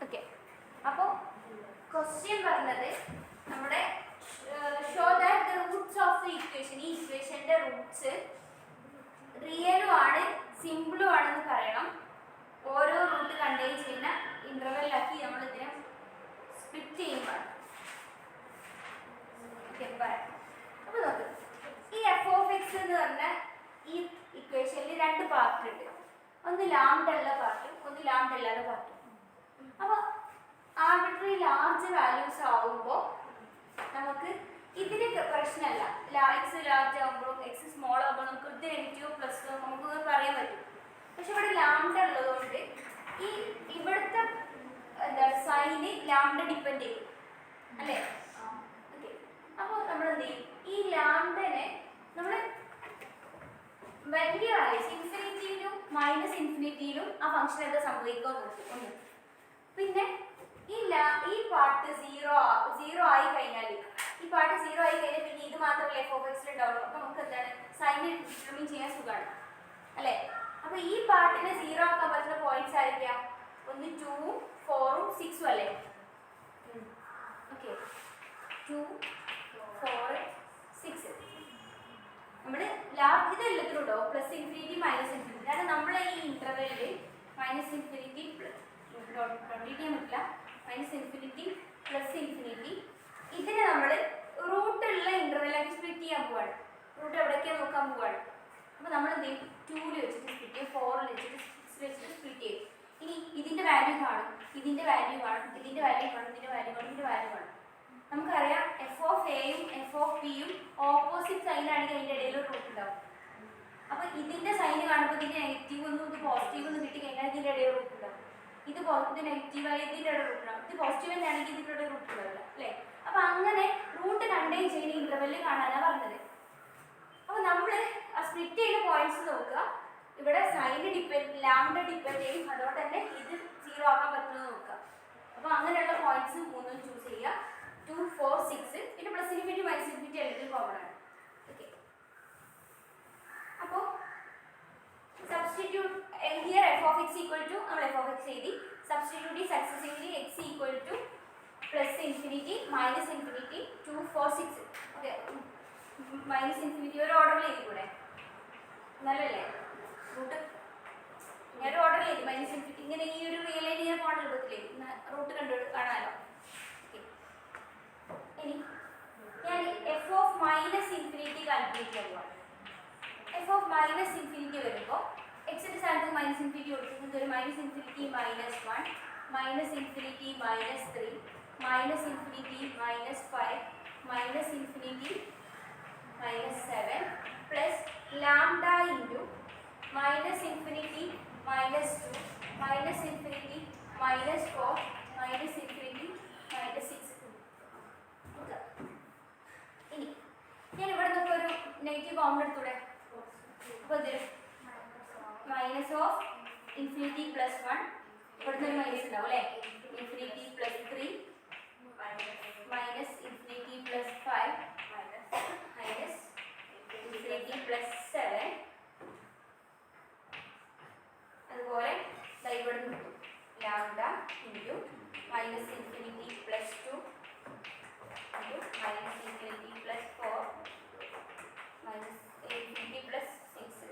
Okay, അപ്പോൾ question പറഞ്ഞത് നമ്മുടെ show that the Roots of the equation, ഈ ഇക്വേഷൻ്റെ റൂട്ട്സ് റിയലും ആണ് സിമ്പിളും ആണെന്ന് പറയണം. ഓരോ റൂട്ട് കണ്ടെയ്ൻ ചെയ്യുന്ന ഇൻ്റർവെല്ലാക്കി നമ്മൾ ഇതിനെ സ്പ്ലിറ്റ് ചെയ്യുമ്പോൾ ഓക്കെ പറയാം. അപ്പോൾ നോക്ക്, ഈ എഫ് ഓഫ് എക്സ് എന്ന് പറഞ്ഞ ഈ ഇക്വേഷനിൽ രണ്ട് പാർട്ട് ഉണ്ട്. ഒന്ന് ലാംഡ ഉള്ള പാർട്ടും ഒന്ന് ലാംഡ അല്ലാത്ത പാർട്ടും. അപ്പോൾ ആർബിട്രറി ലാർജ് വാല്യൂസ് ആവുമ്പോൾ നമുക്ക് ഇതിന് പ്രശ്നമല്ല. എക്സ് ലാർജ് ആകുമ്പോഴും എക്സ് സ്മോൾ ആകുമ്പോൾ നമുക്ക് ഇത് നെഗറ്റീവ് പ്ലസ് നമുക്ക് പറയാൻ പറ്റും. പക്ഷെ ഇവിടെ ലാംഡ ഉള്ളതുകൊണ്ട് ഈ ഇവിടുത്തെ എന്താണ് സൈന് ലാംഡ ഡിപ്പെൻഡ് ചെയ്യും അല്ലേ? ഓക്കെ, അപ്പോൾ നമ്മൾ എന്ത് ചെയ്യും, ഈ ലാംഡനെ നമ്മൾ വലിയ വാല്യൂസ് ഇൻഫിനിറ്റിയിലും മൈനസ് ഇൻഫിനിറ്റിയിലും ആ ഫംഗ്ഷൻ എന്താ സംഭവിക്കുക ഒന്ന്. പിന്നെ ഈ പാർട്ട് സീറോ ആയി കഴിഞ്ഞാൽ, ഈ പാർട്ട് സീറോ ആയി കഴിഞ്ഞാൽ പിന്നെ ഇത് മാത്രമല്ല എഫ് ഓഫ് എക്സിൽ ഉണ്ടാവുള്ളൂ. അപ്പോൾ നമുക്ക് എന്താണ് സൈന് ഡിറ്റർമിൻ ചെയ്യാൻ സുഖമാണ് അല്ലേ? അപ്പോൾ ഈ പാർട്ടിനെ സീറോ ആക്കാൻ പറ്റുന്ന പോയിന്റ്സ് ആയിരിക്കാം ഒന്ന് 2, 4, 6 അല്ലേ? ഓക്കെ, 2, 4, 6 നമ്മൾ ഇത് എല്ലാത്തിലും ഉണ്ടാവും. Plus infinity minus infinity. കാരണം നമ്മൾ ഈ ഇന്റർവെല്ലിൽ മൈനസ് ഇൻഫിനിറ്റി പറ്റില്ല, മൈനസ് ഇൻഫിനിറ്റി പ്ലസ് ഇൻഫിനിറ്റി ഇതിനെ നമ്മൾ റൂട്ടുള്ള ഇന്റർവെല്ലാക്കി സ്പ്ലിറ്റ് ചെയ്യാൻ പോവാണ്. റൂട്ട് എവിടേക്കാണ് നോക്കാൻ പോവാണ്. അപ്പോൾ നമ്മൾ എന്ത് ചെയ്യും, 2 വെച്ചിട്ട് സ്പ്ലിറ്റ് ചെയ്യും, 4 വെച്ചിട്ട് 6 വെച്ചിട്ട് സ്പ്ലിറ്റ് ചെയ്യും. ഇനി ഇതിൻ്റെ വാല്യൂ കാണും, ഇതിൻ്റെ വാല്യൂ കാണും, ഇതിൻ്റെ വാല്യൂ കാണും, ഇതിൻ്റെ വാല്യൂ കാണും, ഇതിൻ്റെ വാല്യൂ കാണും. നമുക്കറിയാം എഫ് ഓഫ് എയും എഫ് ഓഫ് പിയും ഓപ്പോസിറ്റ് സൈനാണെങ്കിൽ അതിൻ്റെ ഇടയിൽ ഒരു റൂട്ട് ഉണ്ടാവും. അപ്പോൾ ഇതിൻ്റെ സൈന് കാണുമ്പോൾ ഇതിൻ്റെ നെഗറ്റീവ് ഒന്നും ഇത് പോസിറ്റീവ് ഒന്നും കിട്ടി കഴിഞ്ഞാൽ ഇതിൻ്റെ ഇടയിൽ റൂട്ട് ഉണ്ടാവും. ഇത് നെഗറ്റീവ് ആയി ഇതിൻ്റെ ഇടയിൽ റൂട്ട് ഉണ്ടാവും. ഇത് പോസിറ്റീവ് തന്നെയാണെങ്കിൽ ഇതിൻ്റെ ഇടയിൽ റൂട്ട് ഉണ്ടാവില്ല അല്ലേ? അപ്പോൾ അങ്ങനെ റൂട്ട് കണ്ടെയ്ൻ ചെയ്യുന്ന ഇന്റർവെല്ലിൽ കാണാനാണ് പറഞ്ഞത്. അപ്പോൾ നമ്മൾ ആ സ്പ്ലിറ്റ് ചെയ്യുന്ന പോയിന്റ്സ് നോക്കുക. ഇവിടെ സൈന് ലാംഡ ഡിപ്പെൻഡ് ചെയ്യും, അതുകൊണ്ട് തന്നെ ഇത് സീറോ ആക്കാൻ പറ്റുന്നത് നോക്കുക. അപ്പോൾ അങ്ങനെയുള്ള പോയിന്റ്സ് 3 ചൂസ് ചെയ്യുക. 2, 4, 6 പിന്നെ പ്ലസ് ഇൻഫിനിറ്റി മൈനസ് ഇൻഫിനിറ്റി എല്ലാത്തിലും കോമൺ ആണ്. ഓക്കെ, അപ്പോൾ substitute here f of X equal to നമ്മൾ എഫ് ഓഫ് എക്സ് എഴുതി. Substitute successively x equal to plus infinity minus infinity 2, 4, 6. Okay, minus infinity ഒരു ഓർഡറിൽ എഴുതി കൂടെ നല്ലല്ലേ? റൂട്ട് ഞാൻ ഓർഡറിൽ എഴുതി മൈനസ് ഇൻഫിനിറ്റി ഇങ്ങനെ ഈ ഒരു റിയൽ ലൈൻ ഇങ്ങനെ പോകേണ്ട രൂപത്തില്ലേ റൂട്ട് കാണാമല്ലോ. ഇനി ഞാൻ F of minus infinity calculate ചെയ്യുക. എഫ് ഓഫ് മൈനസ് ഇൻഫിനിറ്റി വരുമ്പോൾ എക്സിൻ്റെ സ്ഥാനത്ത് മൈനസ് ഇൻഫിനിറ്റി കൊടുക്കുന്നത് ഒരു minus infinity -1, minus infinity -3, minus infinity -5, minus infinity -7 plus lambda into minus infinity -2, minus infinity -4, minus infinity -6. ഇനി ഞാൻ ഇവിടെ നിന്നൊക്കെ ഒരു നെഗറ്റീവ് കോമൺ എടുത്തൂടെ? അപ്പോൾ ഇത് മൈനസ് ഓഫ് ഇൻഫിനിറ്റി +1 ഇവിടുന്ന് ഒരു മൈനസ് ഉണ്ടാവും അല്ലേ? Infinity +3 minus infinity +5 minus infinity +7 അതുപോലെ ഇവിടെ നിന്ന് lambda into minus infinity +2 minus infinity plus 4 minus infinity plus 6.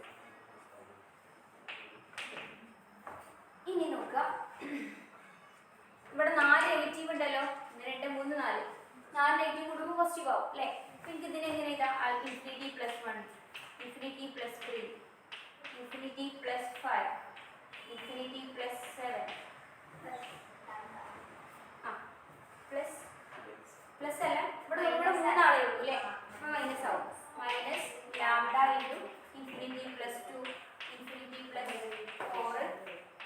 ഇനി നോക്കുക, ഇവിടെ 4 നെഗറ്റീവ് ഉണ്ടല്ലോ. 1, 2, 3, 4 നെഗറ്റീവ് കൂടുമ്പോൾ പോസിറ്റീവ് ആവും അല്ലേ? എനിക്ക് ഇതിനെ എങ്ങനെ എഴുതാം? Infinity +1, infinity +3, infinity +5, infinity +7 plus അല്ല, ഇവിടെ 3 ആളേ ഉള്ളൂ അല്ലേ? അപ്പോൾ മൈനസ് ആവും. Minus lambda into infinity +2, infinity +4,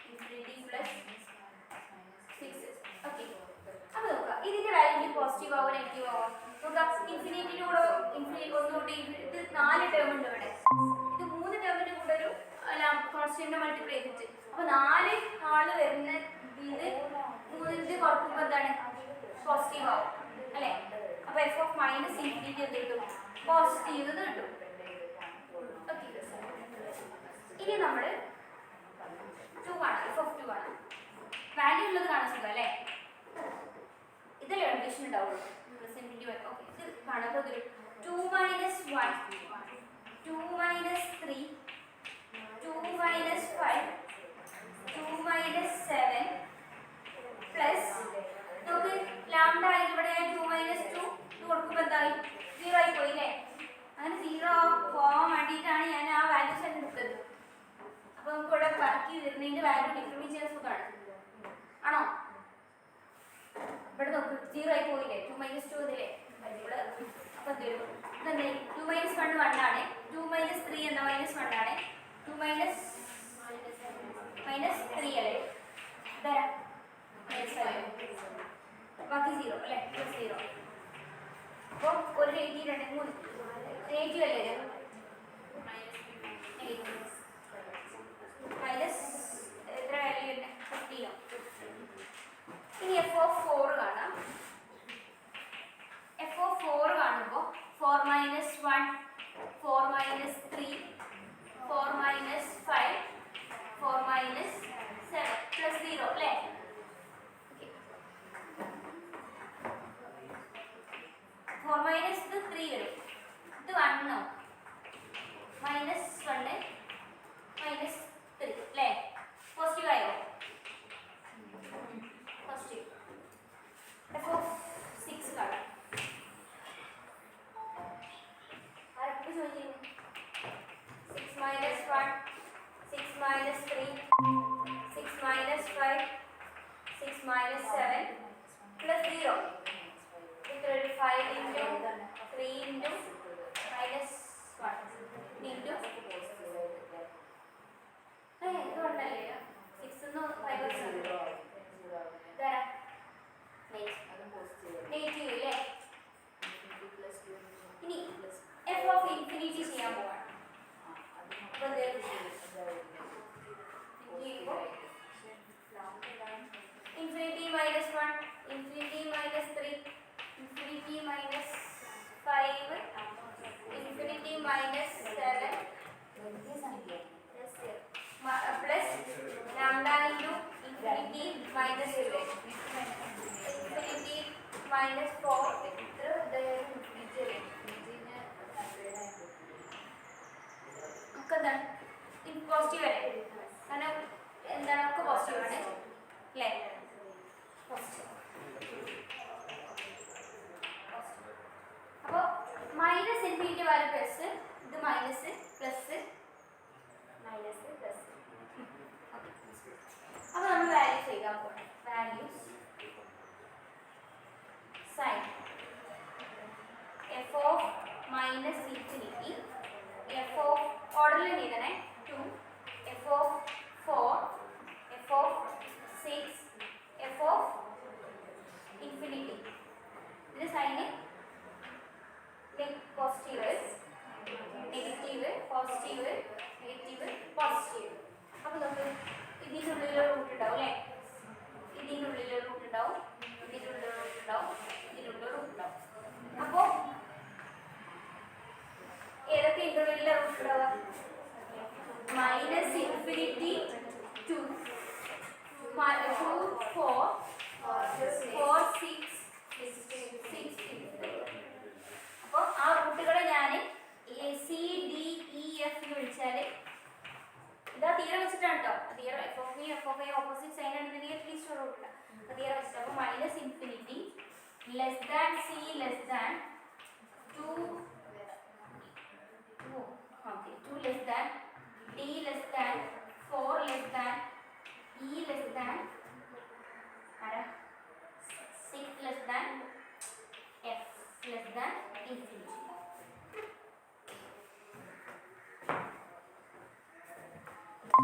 infinity +6. Okay, അപ്പോൾ നോക്കുക ഇതിൻ്റെ വാല്യൂ പോസിറ്റീവ് ആവോ നെഗറ്റീവ് ആവോ നോക്കുക. ഇൻഫിനിറ്റിയുടെ ഒന്നുകൂടി ഇത് 4 ടേം ഉണ്ട് ഇവിടെ. ഇത് 3 ടേമിൻ്റെ കൂടെ ഒരു കോൺസ്റ്റന്റ് മൾട്ടിപ്ലൈ ചെയ്തിട്ട് അപ്പോൾ 4 ആൾ വരുന്ന ഇത് 3 കുറക്കുമ്പോൾ എന്താണ് പോസിറ്റീവ് ആവും അല്ലേ? അപ്പോൾ എഫ് ഓഫ് മൈനസ് ഇൻഫിനിറ്റി എന്ത് കിട്ടും? പോസിറ്റീവ് കിട്ടും. ഓക്കെ, ഇനി നമ്മൾ 2 ആണ്, എഫ് ഓഫ് 2 ആണ്. വാല്യൂ ഉള്ളത് കാണാൻ സുഖം അല്ലേ? ഇതല്ലേ കണ്ടീഷൻ ഉണ്ടാവുള്ളൂ. പ്ലസ് ഇൻഫിനിറ്റി ഓക്കെ ഇത് കാണുമ്പോൾ ഇതൊരു 2 - 1 2 - 3 2 - 5 2 - 7 പ്ലസ് നമുക്ക് ലാംഡ ഇവിടെ 2 - 2 ഇത് കൊടുക്കുമ്പോൾ എന്തായി 0 ആയി പോയി അല്ലേ? അങ്ങനെ 0 പോകാൻ വേണ്ടിയിട്ടാണ് ഞാൻ ആ വാല്യൂസ് തന്നെ എടുത്തത്. അപ്പോൾ നമുക്ക് ഇവിടെ ബാക്കി വരുന്നതിൻ്റെ വാല്യൂ ഡിറ്റർമിൻ ചെയ്യാൻ സുഖമാണ് ആണോ? ഇവിടെ നോക്ക് 0 ആയി പോയില്ലേ? 2 - 2 ഇതില്ലേ ഇവിടെ. അപ്പോൾ എന്ത് വരും? ഇതെന്താ 2 - 1 1 ആണ്. 2 - 3 എന്ന -1 ആണ്. 2 - -3 അല്ലേ? ഇതാ ബാക്കി 0 അല്ലേ? പ്ലസ് 0. അപ്പോൾ ഒരു 80 2 3 നെഗറ്റീവ് അല്ലേ? മൈനസ് എത്ര വാല്യൂ ഉണ്ട്? 15. ഇനി f(4) കാണാം. f(4) കാണുമ്പോൾ 4 - 1 4 - 3 4 - 5 4 - 7 പ്ലസ് 0 അല്ലേ? ഓക്കെ 4 മൈനസ് ഇത് 3 വരും. ഇത് 1 -1 -3 അല്ലേ? പോസിറ്റീവ് ആയോ? പോസിറ്റീവ്. f(6) കാണാം. ആരൊക്കെ ചോദിക്കുന്നു? 6 - 1 6 - 3 6 - 5 6 - 7 പ്ലസ് 0 ഇത് 5 into 3 into -1 into ഇതുകൊണ്ടല്ലേ 6 എന്ന് 5 നെഗറ്റീവ് അല്ലേ? ഇനി f(∞) ചെയ്യാൻ പോവാണ്. അപ്പോൾ infinity -1 infinity -3 infinity -5 infinity -7 plus lambda into infinity -2 infinity -4 ഒക്കെ എന്താണ് പോസിറ്റീവ് അല്ലേ? കാരണം എന്താണ് ഒക്കെ പോസിറ്റീവ് ആണ് അല്ലേ? അപ്പോൾ -∞ വാല്യൂ പ്ലസ് ഇത് മൈനസ് പ്ലസ് അപ്പോൾ നമ്മൾ വാല്യൂസ് എഴുതാൻ പോകണം. Values sign f of -∞ f of ഓർഡറിൽ എഴുതണേ 2 f of 4 f of 6 f of infinity. ഇതിന്റെ sign positive negative positive negative positive. അപ്പോൾ നമുക്ക് ഇതിൻ്റെ ഉള്ളിൽ റൂട്ട് ഉണ്ടാവും അല്ലേ? ഇതിൻ്റെ ഉള്ളിൽ റൂട്ട് ഉണ്ടാവും, ഇതിൻ്റെ ഉള്ളിൽ റൂട്ട് ഉണ്ടാവും, ഇതിൻ്റെ ഉള്ളിൽ റൂട്ട് ഉണ്ടാവും. അപ്പോൾ ഏതൊക്കെ ഇന്റർവെല്ലിലെ റൂട്ട് ഉണ്ടാവുക? -∞ to 2 4 4 6 6. അപ്പോൾ ആ റൂട്ടുകളെ ഞാൻ ACDEF എന്ന് വിളിച്ചാൽ ഇതാ തീരെ വെച്ചിട്ടാണ് കേട്ടോ. തീരെ f of e f of a opposite sign ആണെന്നുണ്ടെങ്കിൽ അറ്റ്ലീസ്റ്റ് ഒരു റൂട്ട് തീരെ വെച്ചിട്ട്. അപ്പോൾ -∞ less than c less than 2 less than d less than 4 less than e less than 6 less than f less than infinity.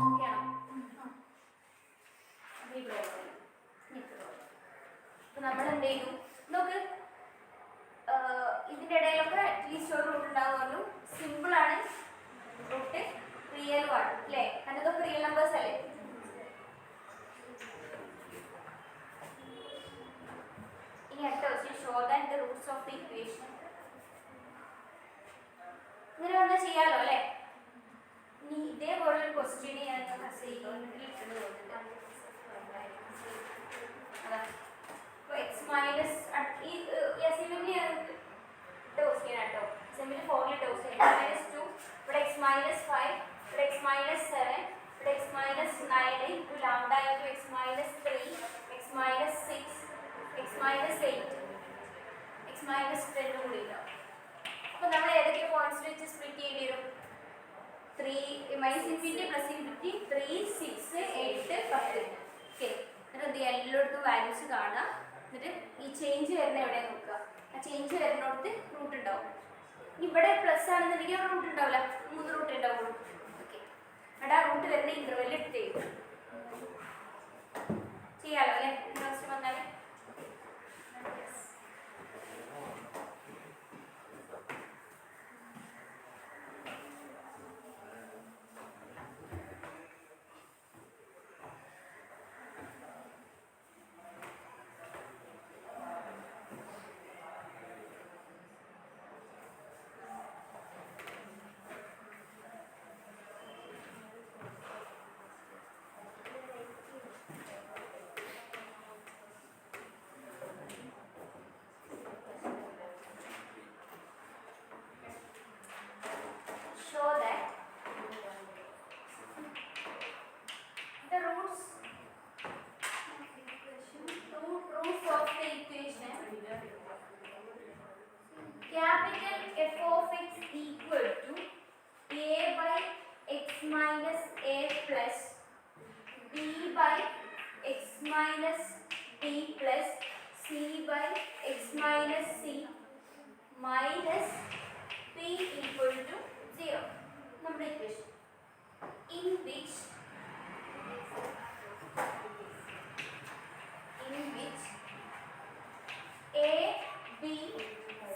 Okay ആണോ? അപ്പോൾ നമ്മൾ എന്ത് ചെയ്തു നോക്ക്. ഇതിൻ്റെ ഇടയിലൊക്കെ അറ്റ്ലീസ്റ്റ് ഒരു റൂട്ട് ഉണ്ടാവുമല്ലോ. സിമ്പിളാണ് റൂട്ട് റിയൽ വൺ അല്ലേ? കാരണം ഇതൊക്കെ റിയൽ നമ്പേഴ്സ് അല്ലേ? ഇനി അടുത്ത question show that the Roots of the equation. ഇങ്ങനെ വന്നാൽ ചെയ്യാലോ അല്ലേ? ഇനി ഇതേപോലൊരു ക്വസ്റ്റ്യൻ ഞാൻ ഇട്ടിട്ട് തോന്നുന്നുണ്ട്. x minus 3, x minus 6, x minus 8, x minus 10 കൂടി ഉണ്ടാവും. അപ്പോൾ നമ്മൾ ഏതൊക്കെ പോയിന്റ്സ് വെച്ച് സ്പ്ലിറ്റ് ചെയ്യേണ്ടി വരും? 3 minus infinity plus infinity 3, 6, 8, 10. Okay, എന്നിട്ട് എന്ത് ചെയ്യുക? എല്ലായിടത്തും വാല്യൂസ് കാണുക. എന്നിട്ട് ഈ ചേഞ്ച് വരുന്ന എവിടെ നോക്കുക. ആ ചേഞ്ച് വരുന്നിടത്ത് റൂട്ട് ഉണ്ടാവും. ഇവിടെ പ്ലസ് ആണെന്നുണ്ടെങ്കിൽ റൂട്ട് ഉണ്ടാവില്ല, 3 റൂട്ട് ഉണ്ടാവുള്ളൂ. ഓക്കെ, എന്നിട്ട് ആ റൂട്ട് വരുന്ന ഇന്റർവെല്ലിൽ എടുത്ത് ചെയ്യും. ചെയ്യാലോ അല്ലേ? ഇൻട്രസ്റ്റ് വന്നാൽ show that the roots of the equation capital F of x equal to a by x minus a plus b by x minus b plus c by x minus c minus p equal to 0. Number equation in which a, b,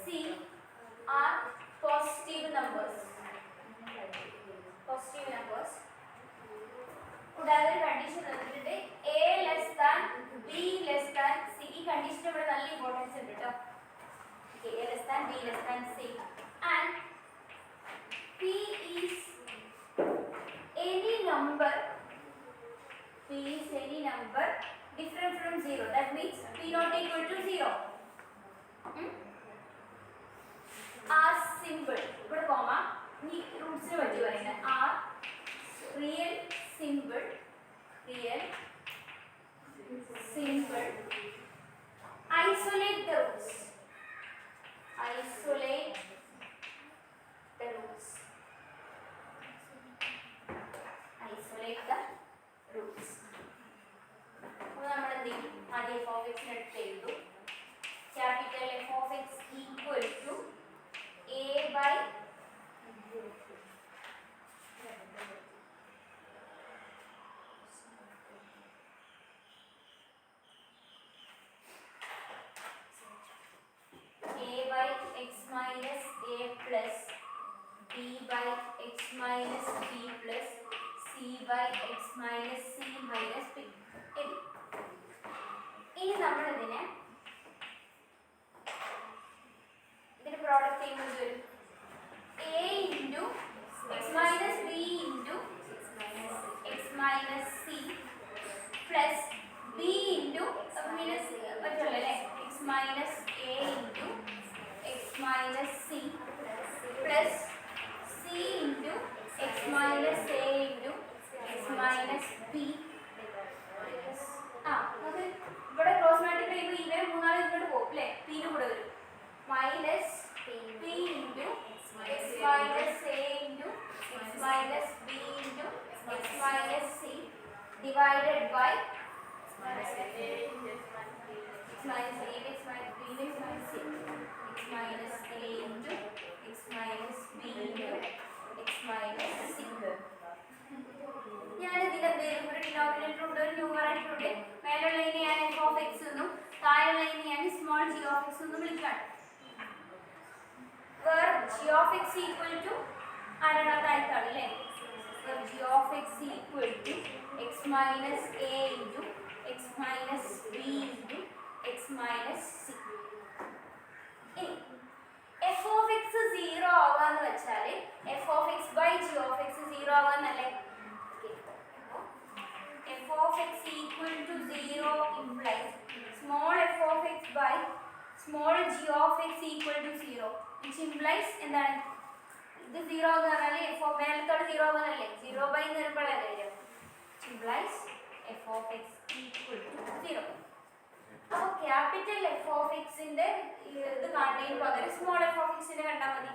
c are positive numbers. Positive numbers. കൂടാതെ condition തന്നിട്ടുണ്ട് a less than b less than c. ഈ condition ഇവിടെ നല്ല importance ഉണ്ട് കേട്ടോ. a less than b less than c and p is any number different from 0. That means p not equal to 0. R symbol ഇവിടെ comma ഈ റൂട്ട്സിനെ പറ്റി പറയുന്നത് R real symbol isolate the roots. Isolate the roots. അപ്പോൾ നമ്മൾ എന്ത് ചെയ്യും? ആദ്യം f of x എടുത്ത് എഴുതും. Capital F of x equal to a by x minus a plus b by x minus b plus c by x minus c minus p. ഇനി നമ്മൾ ഇതിന്റെ പ്രോഡക്റ്റ് ചെയ്യുന്നത് വരും a into x minus b into x minus c plus b into minus പറ്റുള്ളൂ x minus a into x minus c plus c into x minus a into x minus b. നമുക്ക് ഇവിടെ cross multiply ചെയ്യുമ്പോൾ ഇവരെ മൂന്നാൾ ഇങ്ങോട്ട് പോകും അല്ലേ? പിയുടെ കൂടെ വരും minus p into x minus a into x minus b into x minus c divided by x minus a into x minus b into x minus c x minus a into x minus b into x minus c. ഞാൻ ഇതിൽ എന്തെങ്കിലും ഒരു denominator ഉണ്ട്, ഒരു numerator ഉണ്ട്. മേലുള്ളതിനെ ഞാൻ f of x എന്നും താഴെയുള്ളതിനെ ഞാൻ സ്മോൾ g of x എന്നും വിളിക്കുകയാണ്. where g of x equal to ആരാണതായിട്ടാണ് അല്ലേ? where g of x equal to x minus a into x minus b into x minus c. f of x 0 ആവാന്ന് വെച്ചാൽ f of x by g of x 0 ആവാന്നല്ലേ? f of x equal to 0 implies small f of x by small g of x equal to 0, which implies എന്താണ് ഇത് 0 എന്ന് പറഞ്ഞാൽ f of മേലത്തോട് 0 ആവുന്നല്ലേ? 0 by എന്ന് വരുമ്പോഴല്ലേ വരും. which implies f of X equal to 0. അപ്പോൾ capital F of എക്സിന്റെ ഇത് കാണുന്നതിന് പകരം സ്മോൾ എഫ് ഓഫ് എക്സിന്റെ കണ്ടാൽ മതി.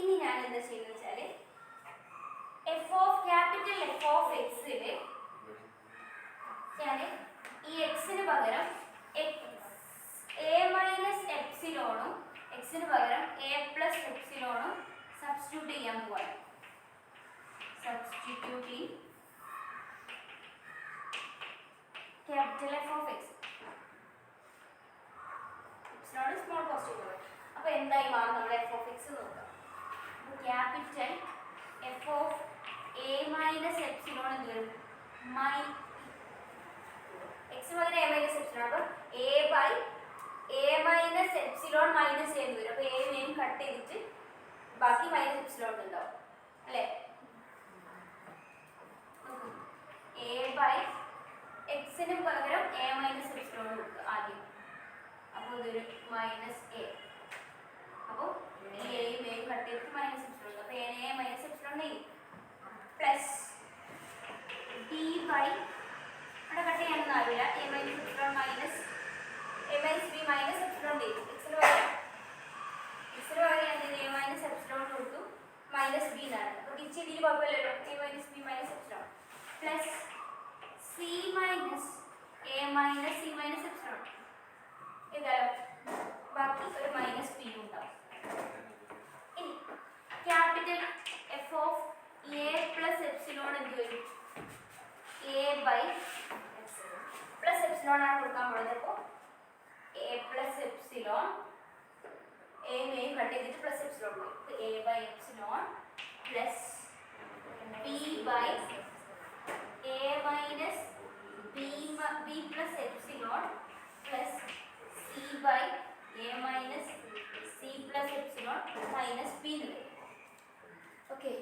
ഇനി ഞാൻ എന്താ ചെയ്യുന്നത് വെച്ചാല് ക്യാപിറ്റൽ എഫ് ഓഫ് എക്സില് ഞാൻ ഈ എക്സിന് പകരം എ മൈനസ് എപ്സിലോണും എക്സിന് പകരം എ പ്ലസ് എപ്സിലോണും സബ്സ്റ്റിറ്റ്യൂട്ട് ചെയ്യാൻ പോവാണ്. സബ്സ്റ്റിറ്റ്യൂട്ടിങ് capital F of x, epsilon small positive. അപ്പോൾ എന്തായി മാറും നമ്മുടെ എഫ് ഓഫ് എക്സ് നോക്കാം. Capital F of A minus epsilon എന്ത് വരും? എക്സ് പകരം എ മൈനസ് എപ്സിലോൺ. അപ്പോൾ a by A minus epsilon minus എന്ന് വരും. അപ്പോൾ എയും കട്ട് ചെയ്തിട്ട് ബാക്കി മൈനസ് എപ്സിലോൺ ഉണ്ടാവും അല്ലേ? എ ബൈ എക്സിന് പകരം എ മൈനസ് എപ്സിലോൺ കൊടുക്കുക ആദ്യം. അപ്പോൾ ഇതൊരു മൈനസ് എ. അപ്പോൾ ഈ എയും എയും കട്ട് ചെയ്തിട്ട് മൈനസ് എപ്സിലോൺ. അപ്പോൾ A minus epsilon A plus B by അവിടെ കട്ട് ചെയ്യാനൊന്നും ആവില്ല. A minus epsilon minus A minus B minus epsilon D. എക്സിന് പകരം ഞാൻ എ മൈനസ് എപ്സിലോൺ കൊടുത്തു മൈനസ് ബി എന്നാണ്. അപ്പോൾ തിരിച്ച് ഇതിൽ കുഴപ്പമില്ലല്ലോ. A minus B minus epsilon plus C minus A minus C minus epsilon. ഇതായോ ബാക്കി ഒരു മൈനസ് ബി ഉണ്ടാവും. ഇനി capital F of A plus epsilon എന്ത് വരും? എ ബൈ പ്ലസ് എപ്സിലോൺ ആണ് കൊടുക്കാൻ പോകുന്നത്. അപ്പോൾ എ പ്ലസ് എപ്സിലോൺ എയും കട്ട് ചെയ്തിട്ട് പ്ലസ് എപ്സിലോൺ പോയി. A by epsilon plus B by A minus B plus epsilon plus C by A minus C plus epsilon minus B എന്ന് വരും. Okay.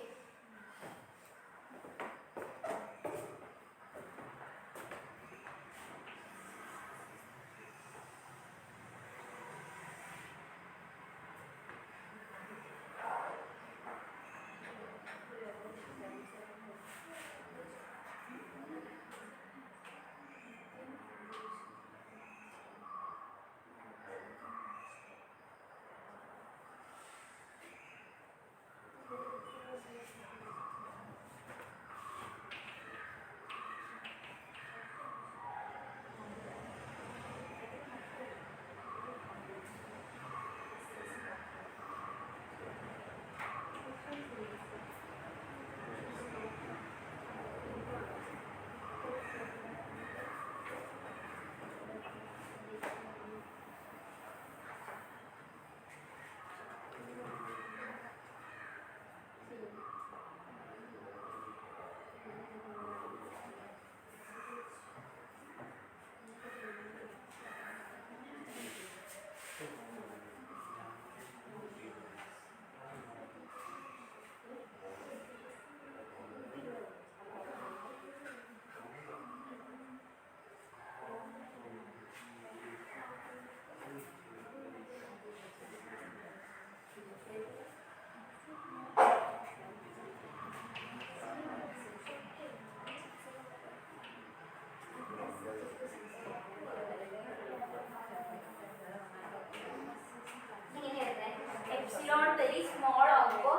Very small ആകുമ്പോൾ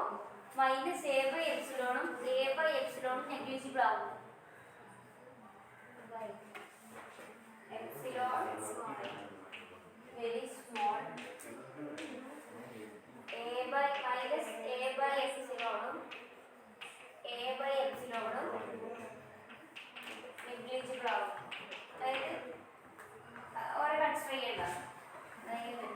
മൈനസ് എ ബൈ എപ്സിലോണും negligible ആകുന്നു. Epsilon very small minus A by എപ്സിലോണും negligible ആകും. അതായത് ഓരോ consider ചെയ്യേണ്ട. അതായത്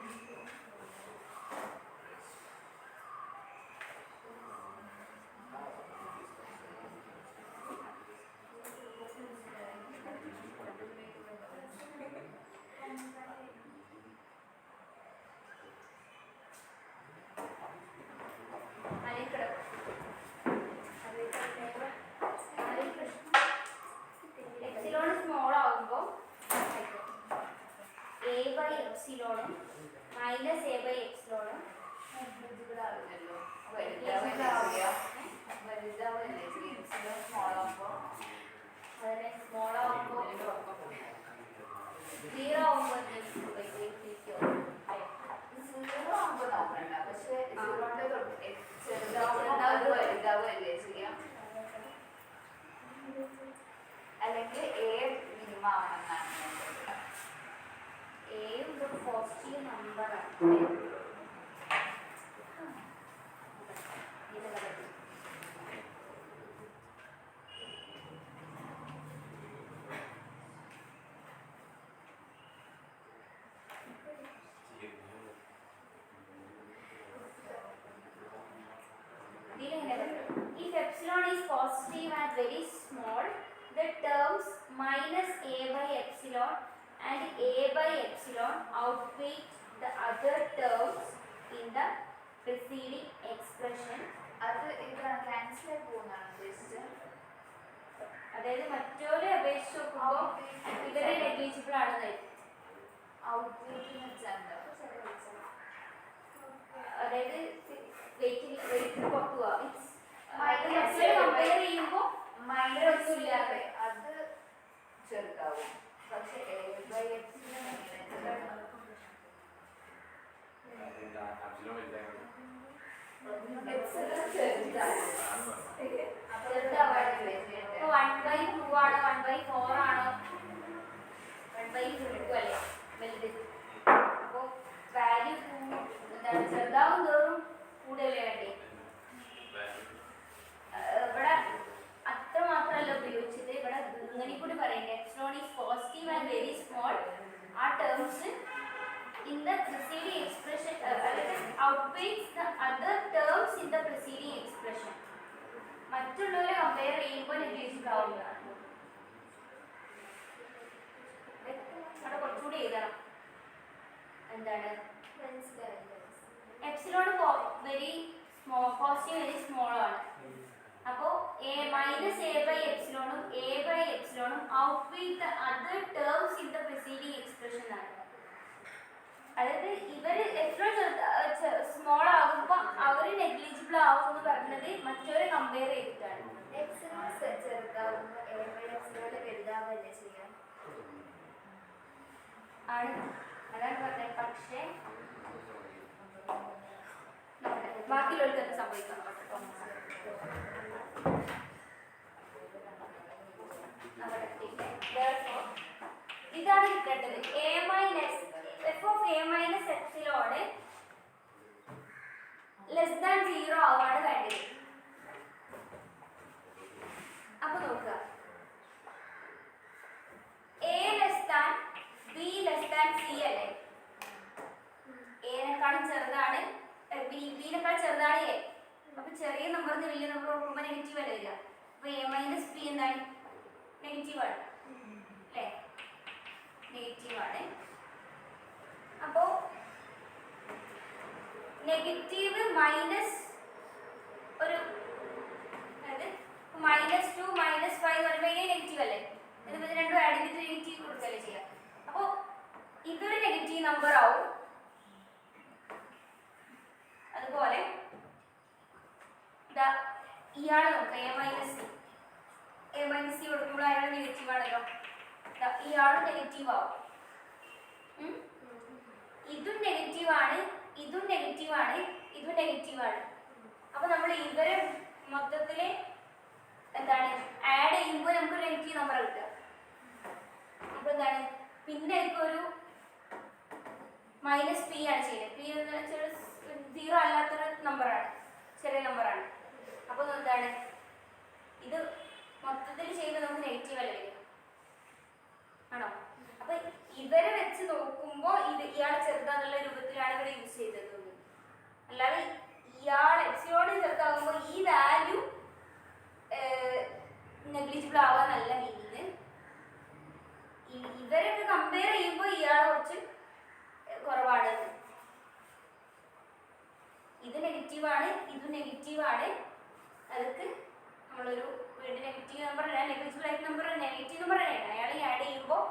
എപ്സിലോൺ സ്മോൾ ആകുമ്പോൾ എ ബൈ എപ്സിലോണും മൈനസ് എ ബൈ എപ്സിലോണും നെഗ്ലിജിബിൾ ആവില്ലല്ലോ. എയും ഒരു പോസിറ്റീവ് നമ്പറാണ്. If epsilon is positive and very small, the terms minus a by epsilon and a by epsilon outweigh the other terms in the preceding expression. അത് ഇതാണ് cancel ആയി പോകുന്നതാണ് ഉദ്ദേശിച്ചത്. അതായത് മറ്റൊരു അപേക്ഷിച്ച് നോക്കുമ്പോൾ ഇവരെ നെഗ്ലിജിബിൾ ആണെന്നായിരിക്കും. അതായത് വെയിറ്റ് പുറത്തു പോവാം. കമ്പയർ ചെയ്യുമ്പോൾ മൈനസ് ഇല്ലാതെ അത് ചെറുതാവും. പക്ഷെ ഇപ്പൊ 1/2 ആണോ 1/4 ആണോ 1/2 അല്ലേ വലുത്. അപ്പൊ വാല്യൂ എന്താണ് ചെറുതാവും തോറും കൂടുതലേ വേണ്ടേ. ഇവിടെ അത്ര മാത്രമല്ല ഉപയോഗിച്ചത്. ഇവിടെ ഇങ്ങനെ കൂടി പറയുന്നത് epsilon is positive and very small. ആ terms in the preceding expression outweighs the other terms in the preceding expression. മറ്റുള്ളവരെ കമ്പയർ ചെയ്യുമ്പോൾ നെഗ്ലിജിബിൾ ആവുന്നതാണ്. അവിടെ കുറച്ചുകൂടി എഴുതണം. എന്താണ് epsilon very small positive very small ആണ്. അപ്പോൾ മൈനസ് എ ബൈ എപ്സിലോണും എ ബൈ എപ്സിലോണും outweigh the other terms in the preceding expression ആണ്. അതായത് ഇവര് എത്ര സ്മോൾ ആകുമ്പോൾ അവര് നെഗ്ലിജിബിൾ ആവും എന്ന് പറഞ്ഞത് മറ്റവരെ കമ്പയർ ചെയ്തിട്ടാണ്. ആണ് അതാണ് പറഞ്ഞത്. പക്ഷേ ബാക്കിയുള്ളവർക്ക് എന്ത് സംഭവിക്കണം. ഇതാണ് കിട്ടേണ്ടത്. A minus F of A minus epsilon less than 0 ആവാണ് വേണ്ടത്. അപ്പൊ നോക്കുക, A less than be less than C അല്ലേ. എനേക്കാളും ചെറുതാണ് ബിനേക്കാൾ ചെറുതാണ് എ. അപ്പൊ ചെറിയ നമ്പറിന് വലിയ നമ്പർ കൊടുക്കുമ്പോൾ നെഗറ്റീവ് അല്ലേ വരിക. അപ്പൊ എ മൈനസ് ബി എന്താണ് നെഗറ്റീവ് ആണ് അല്ലേ, നെഗറ്റീവ് ആണ്. അപ്പോ നെഗറ്റീവ് മൈനസ് ഒരു അതായത് -2 -5 എന്ന് പറയുമ്പോൾ നെഗറ്റീവ് അല്ലേ. ഇത് രണ്ടും ആഡ് ചെയ്തിട്ട് നെഗറ്റീവ് കൊടുക്കല്ലേ ചെയ്യുക. അപ്പോൾ ഇതൊരു നെഗറ്റീവ് നമ്പർ ആവും. അതുപോലെ ഇയാളെ നോക്കുക, എ മൈനസ് സി കൊടുക്കുമ്പോൾ അയാൾ നെഗറ്റീവ് ആണല്ലോ. ഇയാളും നെഗറ്റീവ് ആവും. ഇതും നെഗറ്റീവ് ആണ്, ഇതും നെഗറ്റീവ് ആണ്, ഇതും നെഗറ്റീവ് ആണ്. അപ്പൊ നമ്മൾ ഇവരെ മൊത്തത്തില് എന്താണ് ആഡ് ചെയ്യുമ്പോൾ നമുക്ക് നെഗറ്റീവ് നമ്പർ കിട്ടുക. അപ്പൊ എന്താണ് പിന്നെ ഒരു മൈനസ് പി ആണ് ചെയ്യുന്നത്. പി എന്ന് വെച്ചാൽ 0 അല്ലാത്തൊരു നമ്പറാണ്, ചെറിയ നമ്പറാണ്. അപ്പൊ എന്താണ് ഇത് മൊത്തത്തിൽ ചെയ്യുമ്പോൾ നമുക്ക് നെഗറ്റീവ് അല്ല വരിക ആണോ. അപ്പൊ ഇവരെ വെച്ച് നോക്കുമ്പോൾ ഇയാൾ ചെറുതാന്നുള്ള രൂപത്തിലാണ് ഇവരെ യൂസ് ചെയ്തത്. അല്ലാതെ ഇയാൾ എപ്സിലോൺ ചെറുതാകുമ്പോൾ ഈ വാല്യൂ നെഗ്ലിജിബിൾ ആവാന്നല്ല മീനിങ്. ഇവരൊക്കെ കമ്പയർ ചെയ്യുമ്പോൾ ഇയാൾ കുറച്ച് കുറവാണ്. ഇത് നെഗറ്റീവാണ്, ഇത് നെഗറ്റീവാണ്. അതൊക്കെ നമ്മളൊരു വീണ്ടും നെഗറ്റീവ് നമ്പർ നെഗ്ലിജിബിൾ ആയിട്ട് നമ്പർ നെഗറ്റീവ് നമ്പർ തന്നെയാണ്. അയാൾ ആഡ് ചെയ്യുമ്പോൾ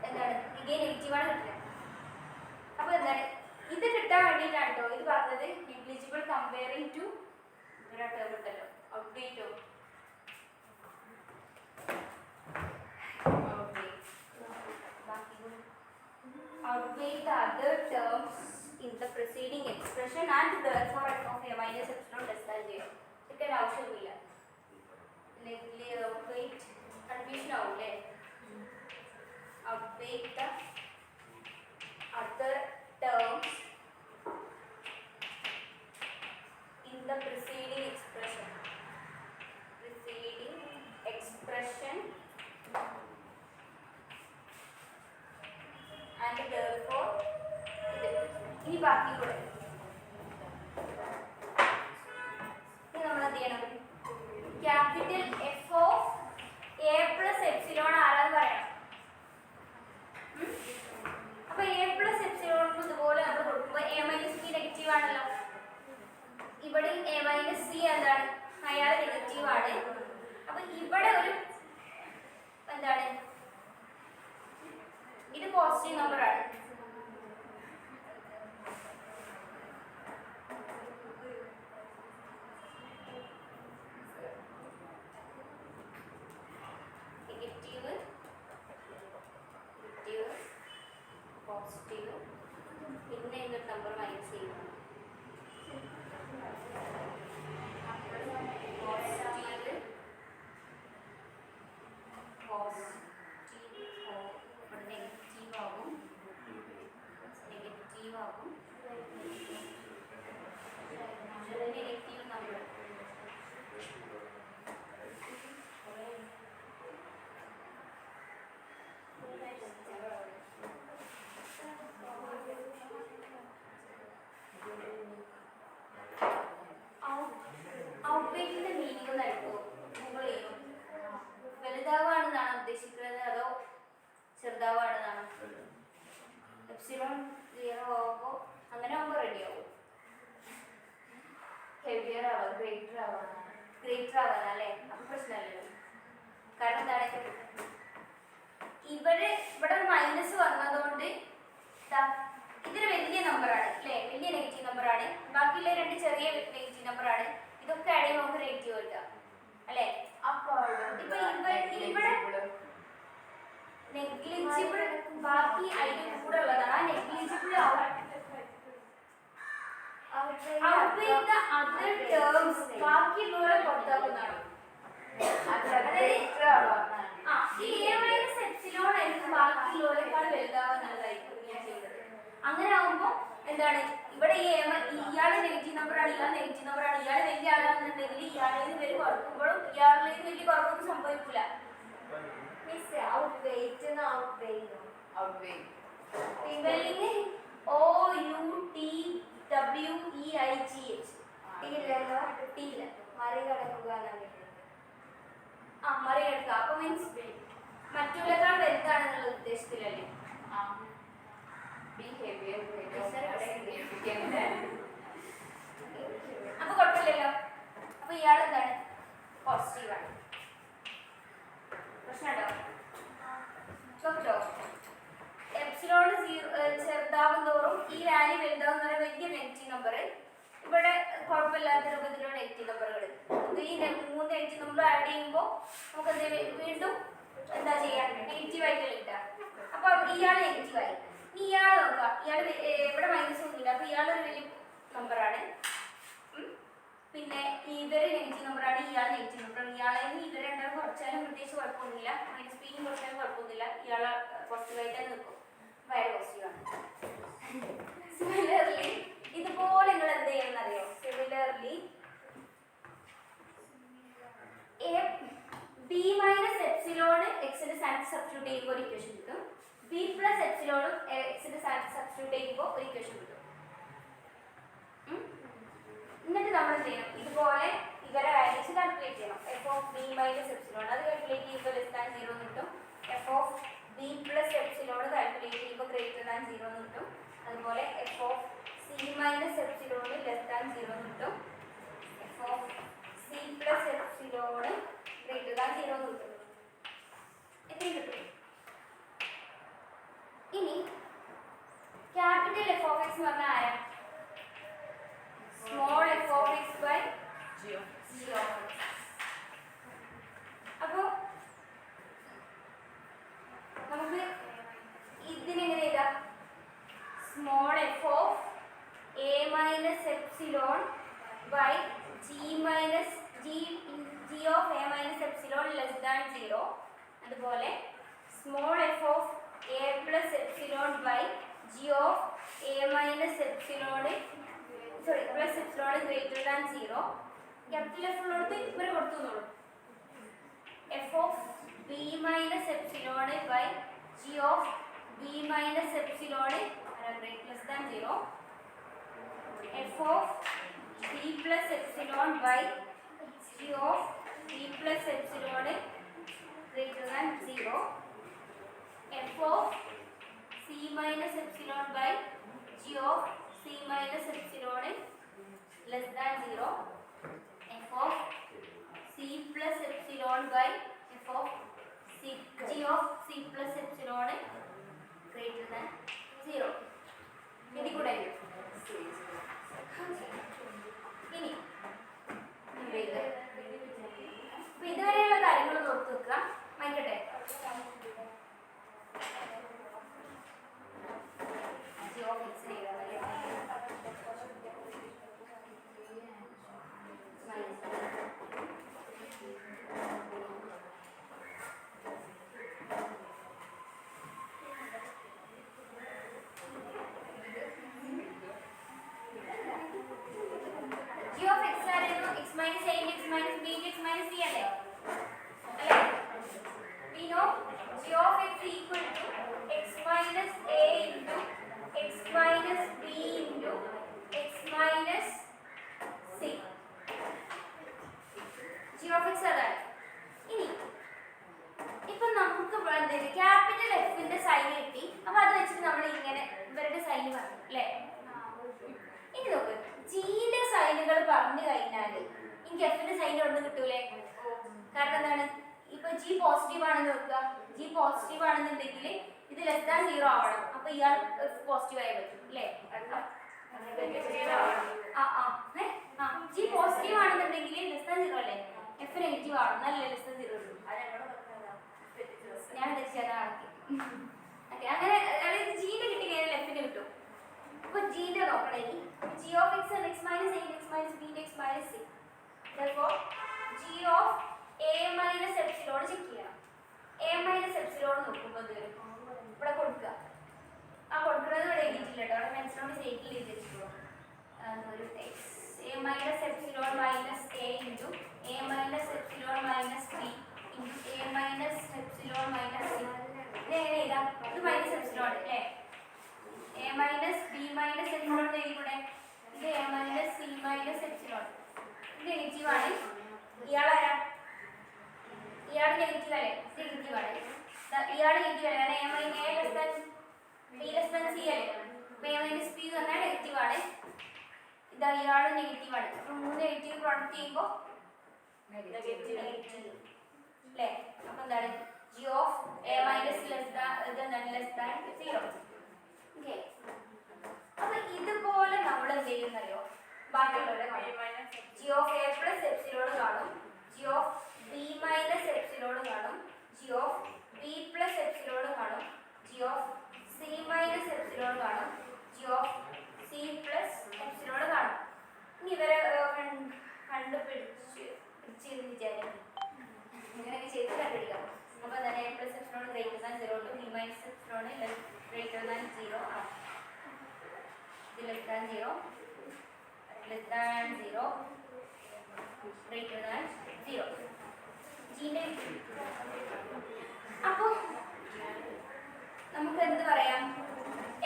എന്താണ് ഇതേ നെഗറ്റീവാണ് കിട്ടുന്നത്. അപ്പൊ എന്താണ് ഇത് കിട്ടാൻ വേണ്ടിയിട്ടാണ് കേട്ടോ ഇത് പറഞ്ഞത് നെഗ്ലിജിബിൾ കമ്പയറിംഗ് ടു ഒരു ടേം ഉണ്ടല്ലോ ഔട്ട്വെയ്റ്റോ outweigh the other terms in the preceding expression and therefore f of a minus epsilon less than 0. ഇതൊക്കെ ആവശ്യമില്ല. outweigh കൺഫ്യൂഷൻ ആവൂല്ലേ. ബാക്കി കൂടെ നമ്മൾ എന്ത് ചെയ്യണം? Capital F of A plus epsilon ആരാന്ന് പറയണം. അപ്പൊ എ പ്ലസ് എപ്സിലോൺ ഇതുപോലെ നമ്മൾ കൊടുക്കുമ്പോൾ എ മൈനസ് ബി നെഗറ്റീവ് ആണല്ലോ. ഇവിടെ എ മൈനസ് സി എന്താണ്? അയാൾ നെഗറ്റീവ് ആണ്. അപ്പൊ ഇവിടെ ഒരു എന്താണ്? ഇത് പോസിറ്റീവ് നമ്പർ ആണ്. പിന്നെ എന്തൊരു നമ്പർ മൈനസ് ചെയ്യുന്നു? നെഗറ്റീവ് നമ്പർ ഔട്ട്വേറ്റിന്റെ മീനിങ് ഒന്ന് എടുക്കുമോ? ഗൂഗിൾ ചെയ്യും. വലുതാവാണെന്നാണ് ഉദ്ദേശിക്കുന്നത് അതോ ചെറുതാവാണെന്നാണ്? എപ്സിലോൺ 0 ആവുമ്പോൾ അങ്ങനെ ആവുമ്പോൾ റെഡി ആവും. ഹെവിയർ ആവാം, ഗ്രേറ്റർ ആവാനാണ്. ഗ്രേറ്റർ ആവാനല്ലേ? അപ്പൊ പ്രശ്നമല്ലല്ലോ. കാരണം എന്താണ്? ഇവിടെ മൈനസ് വന്നതുകൊണ്ട് ഇതൊരു വലിയ നമ്പറാണ് അല്ലേ? വലിയ നെഗറ്റീവ് നമ്പറാണ്. ബാക്കിയുള്ള രണ്ട് ചെറിയ നെഗറ്റീവ് നമ്പറാണ്. ഇതൊക്കെ ആഡ് ചെയ്യുമ്പോൾ നമുക്ക് നെഗറ്റീവ് കിട്ടുക അല്ലേ? അപ്പൊ ഇപ്പൊ ഇവിടെ നെഗ്ലിജിബിൾ ബാക്കി അതിന്റെ കൂടെ ഉള്ളതാണ്. ആ നെഗ്ലിജിബിൾ അതർ ടേംസ് ബാക്കിയുള്ളവരെ പുറത്താക്കുന്നതാണ്. ബാക്കിയുള്ളവരെക്കാൾ വലുതാവുന്നതായിരിക്കും ഞാൻ ചെയ്തത്. അങ്ങനെ ആവുമ്പോ എന്താണ്? ഇവിടെ ഇയാള് നെഗറ്റീവ് നമ്പറാണ്, ഇയാൾ നെഗറ്റീവ് നമ്പറാണ്, ഇയാൾ വലിയ ആളാണെന്നുണ്ടെങ്കിൽ ഇയാളിൽ നിന്ന് വലിയ കുറക്കുമ്പോഴും ഇയാളിൽ നിന്ന് വലിയ കുറവൊന്നും സംഭവിക്കില്ല. Spelling OUTWEIGH. ഇല്ലല്ലോ, ടിയില്ല. മറികടക്കുക എന്നാണ്. മറികടക്കുക. അപ്പൊ മീൻസ് മറ്റുള്ളവരെക്കാൾ വലുതാണെന്നുള്ള ഉദ്ദേശത്തിലല്ലേ? അപ്പൊ കുഴപ്പമില്ലല്ലോ. അപ്പൊ ഇയാൾ എന്താണ്? പോസിറ്റീവ് ആണ്. പ്രശ്നമുണ്ടോ? എപ്സിലോൺ ചെറുതാവും തോറും ഈ വാല്യൂ വലുതാവും എന്ന് പറയുന്ന വലിയ നെഗറ്റീവ് നമ്പർ ഇവിടെ കുഴപ്പമില്ലാത്ത രൂപത്തിലുള്ള നെഗറ്റീവ് നമ്പറുകൾ. ഈ 3 നെഗറ്റീവ് നമ്പർ ആഡ് ചെയ്യുമ്പോൾ നമുക്ക് വീണ്ടും എന്താ ചെയ്യാൻ? നെഗറ്റീവ് ആയിട്ട് കിട്ടുക. അപ്പൊ ഇയാൾ നെഗറ്റീവായി. ഇയാൾ നോക്കുക, ഇയാൾ ഇവിടെ മൈനസ് ഒന്നുമില്ല. അപ്പൊ ഇയാളൊരു വലിയ നമ്പറാണ്. പിന്നെ ഇവര് നെഗറ്റീവ് നമ്പറാണ്, ഇയാൾ നെഗറ്റീവ് നമ്പറാണ്. ഇയാളെ ഇവർ രണ്ടാളും കുറച്ചാലും പ്രത്യേകിച്ച് കുഴപ്പമൊന്നുമില്ല. മൈനസ് പിയും കുറച്ചാലും കുഴപ്പമൊന്നുമില്ല. ഇയാളെ പോസിറ്റീവായിട്ട് തന്നെ നിൽക്കും. വയറ് പോസിറ്റീവാണ്. സിമിലർലി ഇതുപോലെ നിങ്ങൾ എന്ത് ചെയ്യണമെന്ന് അറിയോ? സിമിലർലി ബി മൈനസ് എപ്സിലോൺ എക്സിന്റെ സ്ഥാനത്ത് സബ്സ്റ്റിറ്റ്യൂട്ട് ചെയ്യുമ്പോൾ ഒരു ഇക്വേഷൻ കിട്ടും. ബി പ്ലസ് എപ്സിലോണും എക്സിന്റെ സ്ഥാനത്ത് സബ്സ്റ്റിറ്റ്യൂട്ട് ചെയ്യുമ്പോൾ ഒരു ഇക്വേഷൻ കിട്ടും. എന്നിട്ട് നമ്മൾ എന്ത് ചെയ്യണം? ഇതുപോലെ ഇവരെ വാല്യൂസ് കാൽക്കുലേറ്റ് ചെയ്യണം. F of B minus epsilon അത് കാൽക്കുലേറ്റ് ചെയ്യുമ്പോൾ ലെസ് ദാൻ 0 എന്ന് കിട്ടും. F of B plus epsilon calculate ചെയ്യുമ്പോൾ ഗ്രേറ്റർ ദാൻ 0 എന്ന് കിട്ടും. അതുപോലെ F of C minus epsilon less than 0 എന്ന് കിട്ടും. F of C plus epsilon greater than 0 എന്ന് കിട്ടും. എത്രയും കിട്ടും. ഇനി ക്യാപിറ്റൽ എഫ് ഓഫ് എക്സ് എന്ന് പറഞ്ഞാൽ ആരാ? Small F of X by G of X. അപ്പോ നമുക്ക് ഇതിനെങ്ങനെ എഴുതാം? Small F of A minus epsilon by G minus G of A minus epsilon less than 0. അതുപോലെ small F of A plus epsilon by G of A minus epsilon plus epsilon greater than 0. Capital F ഉള്ളിടത്ത് ഇവർ കൊടുത്തുള്ളൂ. F of B minus epsilon by G of B minus epsilon less than 0. f of c plus epsilon by g of c plus epsilon greater than 0, f of c minus epsilon by g of c minus epsilon less than 0, f of c plus epsilon by f of g of c plus epsilon greater than 0. ഇനി കൂടെ ഇനി ഇതുവരെയുള്ള കാര്യങ്ങൾ ഓർത്ത് വെക്കുക. വായിക്കട്ടെ. g of x നെ എഴുതാമല്ലേ? g of x ആയിരുന്നു x minus a into x minus b into x minus c അല്ലേ? അല്ലേ? we know g of x equal to x minus a into x minus b into x minus c. g of x അതാണ്. ഇനി ഇപ്പൊ നമുക്ക് capital എഫിന്റെ sign കിട്ടി. അപ്പൊ അത് വെച്ചിട്ട് നമ്മൾ ഇങ്ങനെ ഇവരുടെ സൈൻ പറഞ്ഞു അല്ലേ? ഇനി നോക്ക്, ജിന്റെ സൈനുകൾ പറഞ്ഞു കഴിഞ്ഞാൽ എനിക്ക് എഫിന്റെ സൈൻ ഒന്നും കിട്ടൂലേ? കാരണം എന്താണ്? ഇപ്പൊ ജി പോസിറ്റീവ് ആണെന്ന് വെക്കുക. ജി പോസിറ്റീവ് ആണെന്നുണ്ടെങ്കിൽ ഇത് ലെസ് ദാൻ 0 ആവണം. അപ്പൊ ഇയാൾ പോസിറ്റീവ് ആയി പറ്റും അല്ലേ? ജി പോസിറ്റീവ് ആണെന്നുണ്ടെങ്കിൽ ലെസ് ദാൻ 0 അല്ലേ? എഫ് നെഗറ്റീവ് ആവണം, നല്ല ലെസ് ദാൻ 0 ഉള്ളൂ. ഞാൻ അങ്ങനെ അതായത് ജീന്റെ കിട്ടി കഴിഞ്ഞാൽ എഫിന് കിട്ടും. അപ്പൊ ജീന്റെ നോക്കണേ. g of x and x minus a x minus b x minus c. therefore g of a minus epsilon check ചെയ്യാം. a minus epsilon നോക്കുമ്പോൾ ഇവിടെ കൊടുക്കുക. ആ കൊടുക്കുന്നത് ഇവിടെ എഴുതിയിട്ടില്ല കേട്ടോ. അവിടെ മനസ്സിലോട് സൈറ്റിൽ എഴുതി വെച്ചിട്ടുള്ളൂ. ഒരു a minus epsilon minus a into a minus epsilon minus b into a minus epsilon minus c. ഇതെങ്ങനെ എഴുതാം? ഇത് മൈനസ് എപ്സിലോൺ അല്ലേ? a minus b minus epsilon എഴുതിക്കൂടെ? ഇത് a minus c minus epsilon. ഇത് നെഗറ്റീവ് ആണ്. ഇയാളാരാ? ഇയാൾ നെഗറ്റീവ് അല്ലേ? ഇത് നെഗറ്റീവ് ആണ്. ഇയാൾ നെഗറ്റീവ് അല്ലേ? കാരണം a less than b less than c അല്ലേ? അപ്പോൾ a minus b എന്ന് പറഞ്ഞാൽ നെഗറ്റീവ് ആണ്. ഇതാ ഇയാൾ നെഗറ്റീവ് ആണ്. അപ്പോൾ മൂന്ന് നെഗറ്റീവ് പ്രൊഡക്റ്റ് ചെയ്യുമ്പോൾ നെഗറ്റീവ് അല്ലേ? അപ്പോൾ എന്താണ്? g of a minus less than 0. Okay. അപ്പൊ ഇതുപോലെ നമ്മൾ എന്ത് ചെയ്യുന്നറിയോ? ബാക്കിയുള്ളവരെ g of a plus epsilon കാണും, g of b minus epsilon കാണും, g of b plus epsilon കാണും, g of c minus epsilon കാണും, g of c plus epsilon കാണും. ഇനി ഇവരെ കണ്ടുപിടിച്ച് വിചാരിക്കും ഇങ്ങനെയൊക്കെ ചെയ്ത് കണ്ടുപിടിക്കാം. അപ്പോൾ തന്നെ a plus epsilon greater than 0 to b minus epsilon greater than 0 ആണ്. less than 0 greater than 0 ജീന്റെ. അപ്പോൾ നമുക്ക് എന്ത് പറയാം?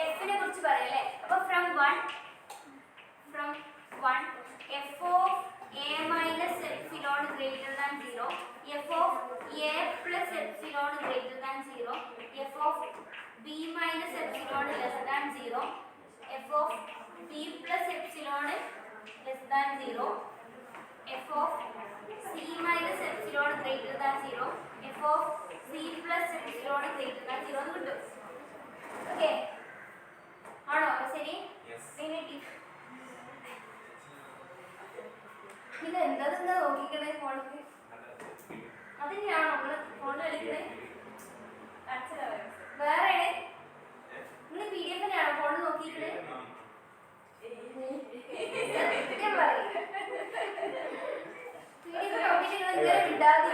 എഫിനെ കുറിച്ച് പറയാം അല്ലേ? അപ്പോൾ from 1 f of a minus epsilon greater than 0, f of a plus epsilon greater than 0, f of b minus epsilon less than 0, f of b plus epsilon less than 0, f of c minus epsilon greater than 0, f of c plus epsilon greater than 0 എന്ന് കിട്ടും. Okay ആണോ? ശരി. ഇത് എന്താ നോക്കിക്കണേ ഫോണിക്ക്? അതിനെയാണോ നമ്മള് ഫോണിൽ കളിക്കണേ? വേറെ നിങ്ങൾ PDF തന്നെയാണോ ഫോണിൽ നോക്കിക്കണേ? ഞാൻ പറയും PDF നോക്കിയിട്ട് നിങ്ങൾ ഇതുവരെ ഇടാതെ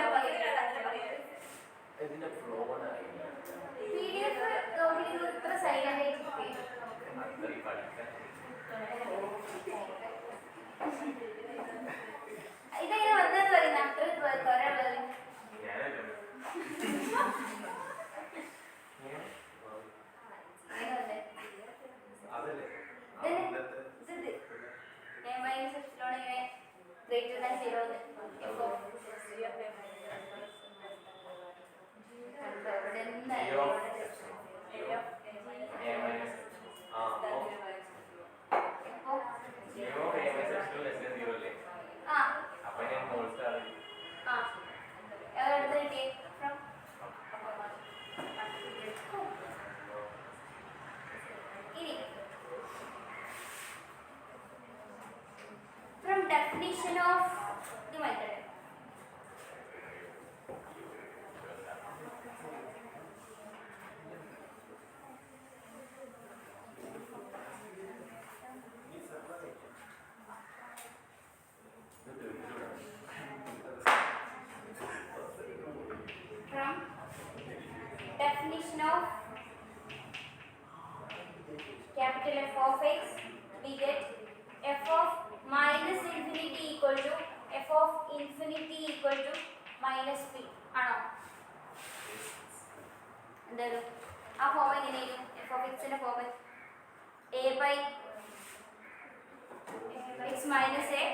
from definition of capital F of x, we get f of minus infinity equal to f of infinity equal to minus p ആണോ? എന്തായാലും ആ ഫോം എങ്ങനെയായിരുന്നു? എഫ് ഓഫ് എക്സിന്റെ form a by x minus a,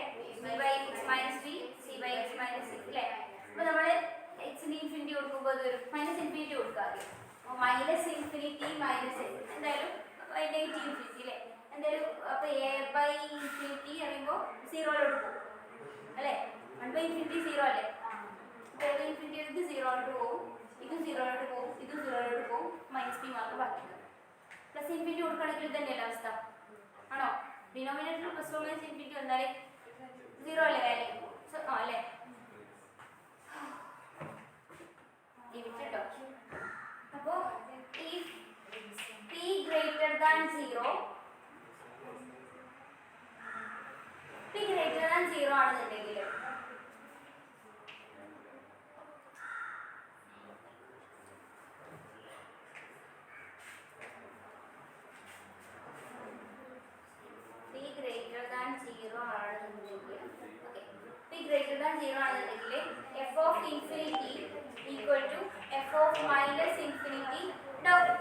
b by x minus b, c by x minus c അല്ലേ? അപ്പോൾ നമ്മൾ എക്സിന് infinity കൊടുക്കുമ്പോൾ അത് ഒരു മൈനസ് ഇൻഫിനിറ്റി കൊടുക്കാതെ മൈനസ് ഇൻഫിനിറ്റി മൈനസ് എ എന്തായാലും നെഗറ്റീവ് ഇൻഫിനിറ്റി അല്ലേ? എന്തായാലും അപ്പോൾ എ ബൈ ഇൻഫിനിറ്റി പറയുമ്പോൾ സീറോയിലോട്ട് പോകും അല്ലേ? 1 by infinity 0 അല്ലേ? അപ്പോൾ എ ബൈ ഇൻഫിനിറ്റി ഇത് സീറോയിലോട്ട് പോകും, ഇതും സീറോയിലോട്ട് പോകും, ഇതും സീറോയിലോട്ട് പോകും, മൈനസ് പി മാത്രം ബാക്കിയുണ്ട്. പ്ലസ് ഇൻഫിനിറ്റി കൊടുക്കുകയാണെങ്കിൽ ഇത് തന്നെയല്ല അവസ്ഥ ആണോ? ഡിനോമിനേറ്ററിൽ പ്ലസ് ഓർ മൈനസ് ഇൻഫിനിറ്റി വന്നാൽ സീറോ അല്ലേ വാല്യൂ? ആ അല്ലേ? കേട്ടോ? അപ്പോൾ ഈ p greater than 0 ആണെന്നുണ്ടെങ്കിൽ f of infinity equal to f of minus infinity ഉണ്ടാവും.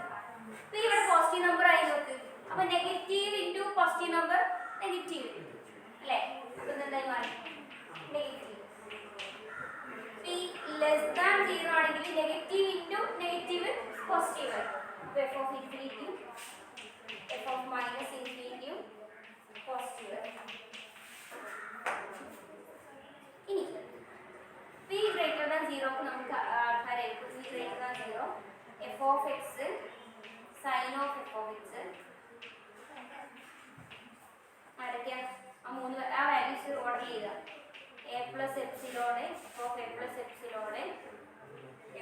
അപ്പോൾ ഇവിടെ പോസിറ്റീവ് നമ്പർ ആയി നോക്ക്. അപ്പോൾ negative into positive number negative അല്ലേ? അപ്പോൾ എന്തായി മാറി? നെഗറ്റീവ്. p ലെസ് ദാൻ 0 ആണെങ്കിൽ നെഗറ്റീവ് ഇൻറ്റു നെഗറ്റീവ് പോസിറ്റീവ് ആയി. അപ്പോൾ f of infinity f of minus infinity positive ആയി. ഇനി p greater than 0 ക്ക് നമുക്ക് ആൾക്കാരായിരിക്കും p greater than 0 f of x sin of f of x ആരൊക്കെയാ ആ മൂന്ന് ആ വാല്യൂസ് ഓർഡർ ചെയ്യുക. a plus epsilon f of a plus epsilon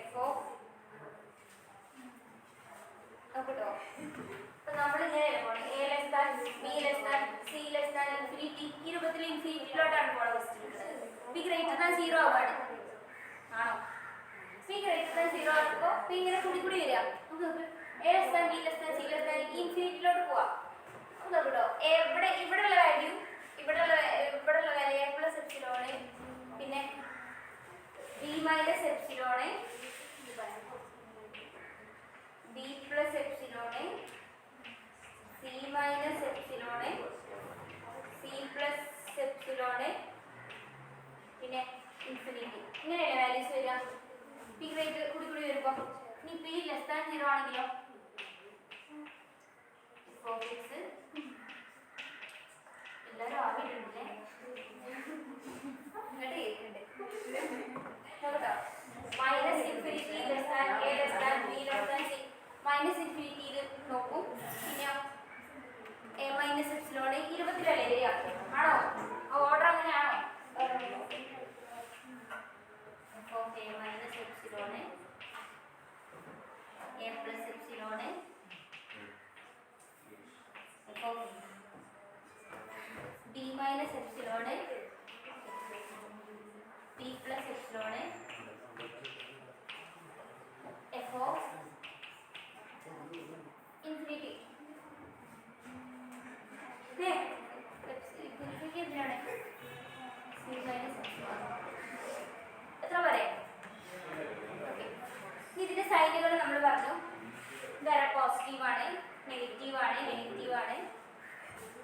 f of നോക്കട്ടോ. അപ്പോൾ നമ്മൾ ഇങ്ങനെ പോകണം a less than b less than c less than infinity ഈ രൂപത്തിൽ ഇൻഫിനിറ്റിയിലോട്ടാണ് പോകണം. ഫസ്റ്റ് p greater than 0 ആവാണ് ആണോ? p greater than 0 ആകുമ്പോൾ p ഇങ്ങനെ കൂടി കൂടി വരിക. നമുക്ക് നോക്ക് a less than b less than c less than ഇൻഫിനിറ്റിയിലോട്ട് പോവാം. നമുക്ക് നോക്കട്ടോ ഇവിടെയുള്ള വാല്യൂ ഇവിടെയുള്ള വാല്യൂ a plus epsilon പിന്നെ b minus epsilon b plus epsilon c minus epsilon c plus epsilon പിന്നെ ഇൻഫിനിറ്റി ഇങ്ങനെയല്ലേ വാല്യൂസ് വരിക. p ഗ്രേറ്റർ കൂടി കൂടി വരുമ്പോൾ ഇനി p ലെസ് ദാൻ 0 ആണെങ്കിലോ എല്ലാവരും ആവിട്ടുണ്ടല്ലേ ഇങ്ങോട്ട് കേൾക്കുന്നുണ്ട് നോക്കട്ടോ. Minus infinity less than a less than b less than c minus ഇൻഫിനിറ്റിയിൽ നോക്കും. പിന്നെയോ a മൈനസ് എപ്സിലോൺ 20-ലല്ലേ വരിക ആണോ? ഓർഡർ അങ്ങനെയാണോ? of a minus epsilon a plus epsilon f of b minus epsilon b plus epsilon f of infinity ഇതിന്റെ സൈനുകൾ നമ്മൾ പറഞ്ഞു. ഇതാ പോസിറ്റീവ് ആണ്, നെഗറ്റീവ് ആണ്, നെഗറ്റീവ് ആണ്,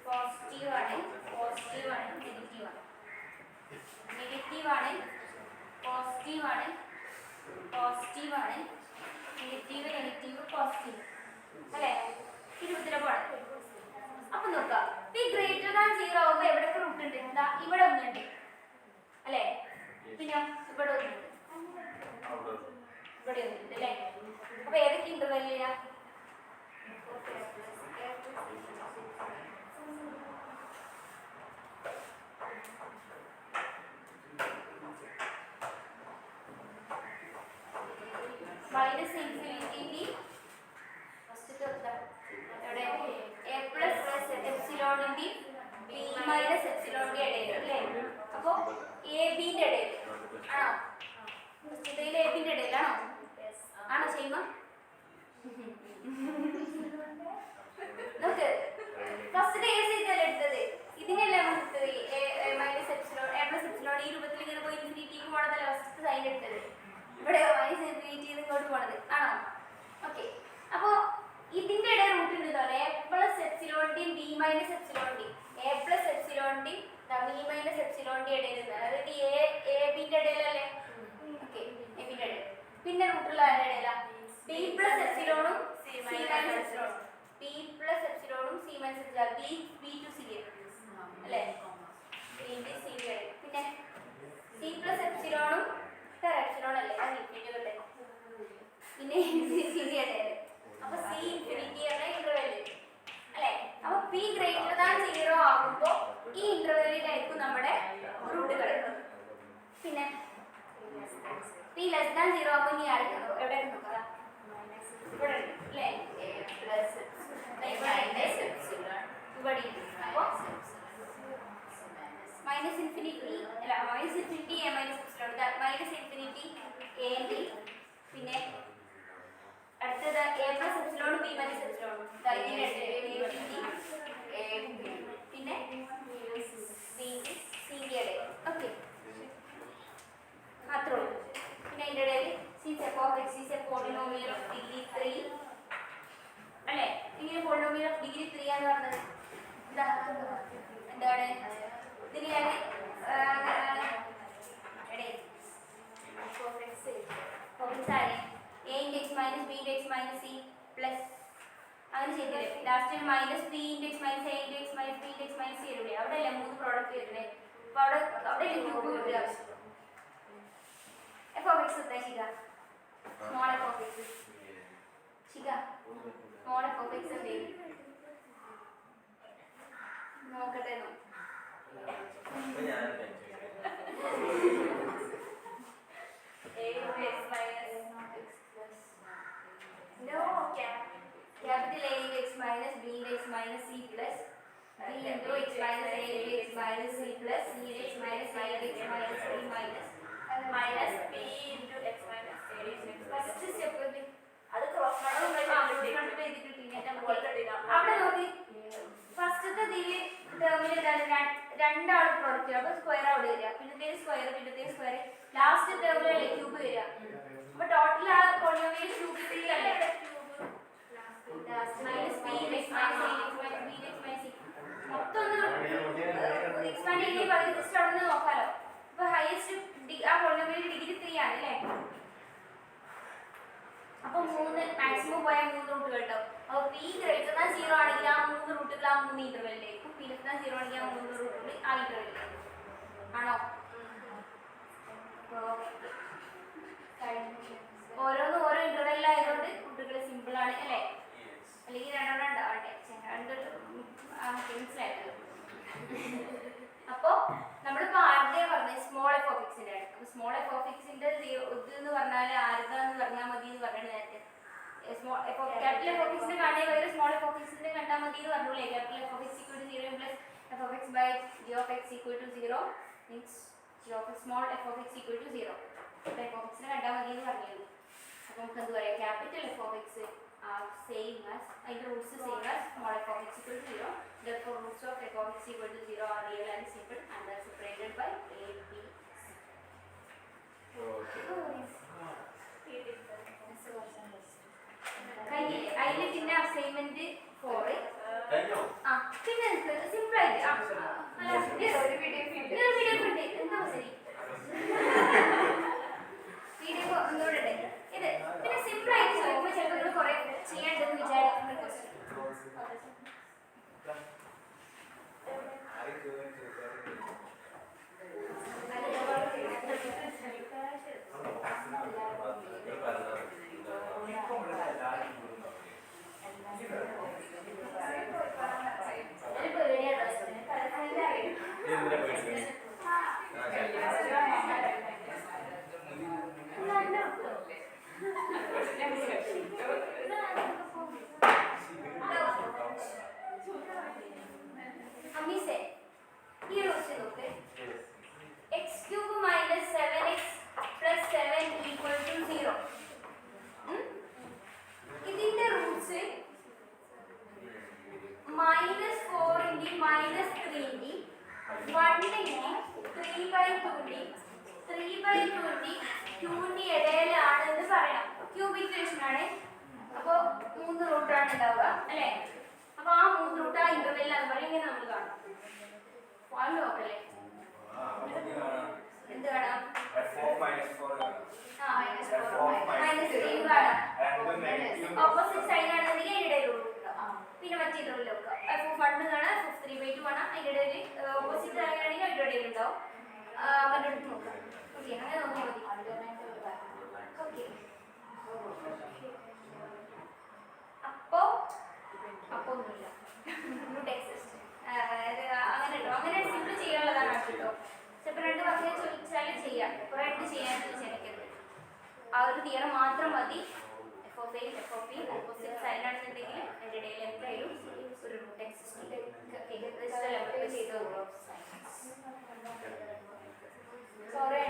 പോസിറ്റീവ് ആണ്, പോസിറ്റീവ് ആണ്, നെഗറ്റീവ് ആണ്, നെഗറ്റീവ് ആണ്, പോസിറ്റീവ് ആണ്, പോസിറ്റീവ് ആണ്, നെഗറ്റീവ്, നെഗറ്റീവ്, പോസിറ്റീവ് അല്ലേ? ഇരുപത്തിലെ പോണം. അപ്പൊ നോക്കാം p ഗ്രേറ്റർ ദാൻ 0 ആവുമ്പോൾ എവിടെയൊക്കെ റൂട്ട് ഉണ്ട്? എന്താ ഇവിടെ ഒന്നുണ്ട് അല്ലേ? പിന്നെ ഇവിടെ ഒന്നുണ്ട്, ഇവിടെ ഒന്നുണ്ട് അല്ലേ? അപ്പൊ ഏതൊക്കെ ഇന്റർവെല്ലിലാ? മൈനസ് ഇൻഫിനിറ്റി എവിടെ? എ പ്ലസ് എപ്സിലോണിന്റെ ബി മൈനസ് എപ്സിലോണിന്റെ ഇടയിൽ അല്ലേ? അപ്പൊ എ ബിന്റെ ഇടയിൽ ആണോ? ഫസ്റ്റത്തേൽ എ ബിന്റെ ഇടയിലാണോ? സൈൻ എടുത്തത്. ഇവിടെ മൈനസ് ഇൻഫിനിറ്റി ഇങ്ങോട്ട് പോണത് ആണോ? ഓക്കെ. അപ്പോൾ ഇതിന്റെ ഇടയിൽ റൂട്ട് ഉണ്ട്. എ പ്ലസ് എപ്സിലോണിന്റെയും ബി മൈനസ് എപ്സിലോണിന്റെയും എ പ്ലസ് എപ്സിലോണിന്റെയും ബി മൈനസ് എപ്സിലോണിന്റെയും ഇടയിൽ അതായത് എ ബിന്റെ ഇടയിലല്ലേ? ഓക്കെ, എ ബിന്റെ ഇടയിൽ. പിന്നെ റൂട്ടുള്ള ആരുടെ ഇടയിലാ? ബി പ്ലസ് എപ്സിലോണും സി മൈനസ് എപ്സിലോണും. ബി പ്ലസ് എപ്സിലോണും C minus epsilon B to C അല്ലേ? ബി സി പിന്നെ സി പ്ലസ് എപ്സിലോണും എപ്സിലോൺ അല്ലേ? അത് ഇൻഫിനിറ്റി തൊട്ടേ പിന്നെ സിന്റെ ഇടയിൽ. അപ്പൊ സി ഇൻഫിനിറ്റി എന്ന ഇന്റർവെൽ അല്ലേ? അപ്പൊ പി ഗ്രേറ്റർ ദാൻ 0 ആകുമ്പോൾ ഈ ഇന്റർവെല്ലിലായിരിക്കും നമ്മുടെ റൂട്ടുകൾ. പിന്നെ പി ലെസ് ദാൻ 0 ആകുമ്പോൾ ഇനി ആയിരിക്കും എവിടെ നോക്കാം? ഇവിടെ അല്ലേ? ഇവിടെ. അപ്പോൾ മൈനസ് ഇൻഫിനിറ്റി അല്ല minus infinity A minus epsilon minus infinity A B പിന്നെ അടുത്തത് A plus epsilon B minus epsilon പിന്നെ സിയുടെ ഓക്കെ അത്രേ ഉള്ളൂ. പിന്നെ അതിൻ്റെ ഇടയിൽ since F of X is A polynomial of degree 3 അല്ലേ? ഇങ്ങനെ പോളിനോമിയൽ ഓഫ് ഡിഗ്രി 3 എന്ന് പറഞ്ഞത് എന്താണ്? ഇതിന് ഞാൻ a into x minus b into x minus c plus അങ്ങനെ ചെയ്തില്ലേ? Last minus b into x minus a into x minus b into x minus c വരില്ലേ? അവിടെ അല്ലേ 3 പ്രോഡക്റ്റ് വരുന്നത്? അപ്പോൾ അവിടെ ക്യൂബ് കിട്ടുക. എഫ് ഓഫ് എക്സ് എത്ര Shikha? Small F of X Shikha small F of X എന്ത് ചെയ്യും നോക്കട്ടെ? Capital A into x minus b into x minus c plus b into x minus a into x minus c plus c into x minus a into x minus b minus b into x minus a into x first step അത് cross multiply ചെയ്തിട്ട് അവിടെ നോക്കി ഫസ്റ്റത്തെ ടേമിൽ രണ്ടാൾ product അപ്പോൾ square അവിടെ വരിക, പിന്നത്തെ സ്ക്വയർ ലാസ്റ്റ് ടേമിലല്ലേ ക്യൂബ് വരിക. അപ്പൊ ടോട്ടൽ ആ പോളിനോമിയൽ ക്യൂബ് 3 അല്ലേ? മൈനസ് ബി മൊത്തം ഒന്ന് എക്സ്പാൻഡ് ചെയ്യുകയും പറയും ജസ്റ്റ് അവിടെ നിന്ന് നോക്കാലോ. അപ്പൊ ഹയസ്റ്റ് ആ പോളിനോമിയൽ ഡിഗ്രി 3 ആണ് അല്ലേ? അപ്പൊ 3 മാക്സിമം പോയാൽ 3 റൂട്ടുകൾ ഉണ്ടാവും. അപ്പോൾ പി ഗ്രേറ്റർ ദാൻ 0 ആണെങ്കിൽ ആ 3 റൂട്ടുകൾ ആ 3 ഇന്റർവെല്ലിലേക്കും പി ലെസ് ദാൻ 0 ആണെങ്കിൽ ആ 3 റൂട്ടുകൾ ആ ഇന്റർവെല്ലിലേക്കും ആണോ? ഓരോന്നും ഓരോ ഇന്റർവെല്ലായതുകൊണ്ട് റൂട്ടുകൾ സിമ്പിൾ ആണ് അല്ലേ? അല്ലെങ്കിൽ രണ്ടെണ്ണം ഉണ്ടാവട്ടെ മനസ്സിലായല്ലോ. അപ്പോൾ നമ്മളിപ്പോൾ ആരുടെ പറഞ്ഞത് സ്മോൾ എഫ് ഓഫ് എക്സിൻ്റെ ആണ്. അപ്പോൾ സ്മോൾ എഫ് ഓഫ് എക്സിൻ്റെ ഇതെന്ന് പറഞ്ഞാൽ ആരുതാന്ന് പറഞ്ഞാൽ മതി എന്ന് പറഞ്ഞാൽ നേരത്തെ ക്യാപിറ്റൽ എഫ് ഓഫ് എക്സിന്റെ കാണാൻ പകരം സ്മോൾ എഫ് ഓഫ് എക്സിന്റെ കണ്ടാൽ മതി എന്ന് പറഞ്ഞൂലേ? Capital F of X equal to 0 plus F of X by G of X equal to 0 means G of small F of X equal to 0 F of എക്സിനെ കണ്ടാൽ മതി എന്ന് പറഞ്ഞിരുന്നു. അപ്പോൾ നമുക്ക് എന്ത് പറയാം? Capital F of X same as the roots same as small f of x equal to 0. Therefore, roots of f of x equal to 0 are real and simple and are separated by a, b, c. അതിൽ പിന്നെ assignment 4 പിന്നെ simple ആയിട്ട് എന്താ ശരി video ഒന്നുകൂടെ ഇത് പിന്നെ simple ആയിട്ട് ചോദിക്കുമ്പോൾ ചിലപ്പോൾ നിങ്ങൾ കുറെ ചെയ്യേണ്ടതെന്ന് വിചാരിക്കുന്ന ക്വസ്റ്റ്യൻ. ഫംഗ്ഷൻ ആണ്. അപ്പോൾ 3 റൂട്ടാണ് ഉണ്ടാവുക അല്ലേ? അപ്പോൾ ആ 3 റൂട്ട് ആ ഇന്റർവെല്ലിൽ അത് പറയും ഇങ്ങനെ നമ്മൾ കാണും. ഫാൾ നോക്കല്ലേ? എന്ത് കാണാം? -3 കാണാം. ഓപ്പോസിറ്റ് സൈൻ ആണെന്നുണ്ടെങ്കിൽ അതിൻ്റെ ഇടയിൽ റൂട്ട് ഉണ്ടാവും. പിന്നെ മറ്റേ ഇന്റർവെല്ലിൽ വെക്കുക. f(1) കാണാം, f(3/2) കാണാം. അതിൻ്റെ ഇടയിൽ ഓപ്പോസിറ്റ് സൈൻ ആണെങ്കിൽ അതിൻ്റെ ഇടയിൽ ഉണ്ടാവും. കണ്ടെടുത്ത് നോക്കാം. ഓക്കെ, അങ്ങനെ നോക്കിയാൽ മതി. ഓക്കെ, അപ്പോ ഒന്നുമില്ല. അങ്ങനെ കേട്ടോ, അങ്ങനെ സിമ്പിൾ ചെയ്യാനുള്ളതാണ് കേട്ടോ. ചിലപ്പോൾ 2 വാക്കിനെ ചോദിച്ചാൽ ചെയ്യാം, കുറേ ചെയ്യാനൊന്നും ക്ഷണിക്കരുത്. ആ ഒരു തിയറം മാത്രം മതി. f of a f of b opposite sign ആണെന്നുണ്ടെങ്കിൽ അതിൻ്റെ ഇടയിൽ എന്തായാലും ഒരു റൂട്ട് എക്സിസ്റ്റ് ചെയ്യും. സോറി,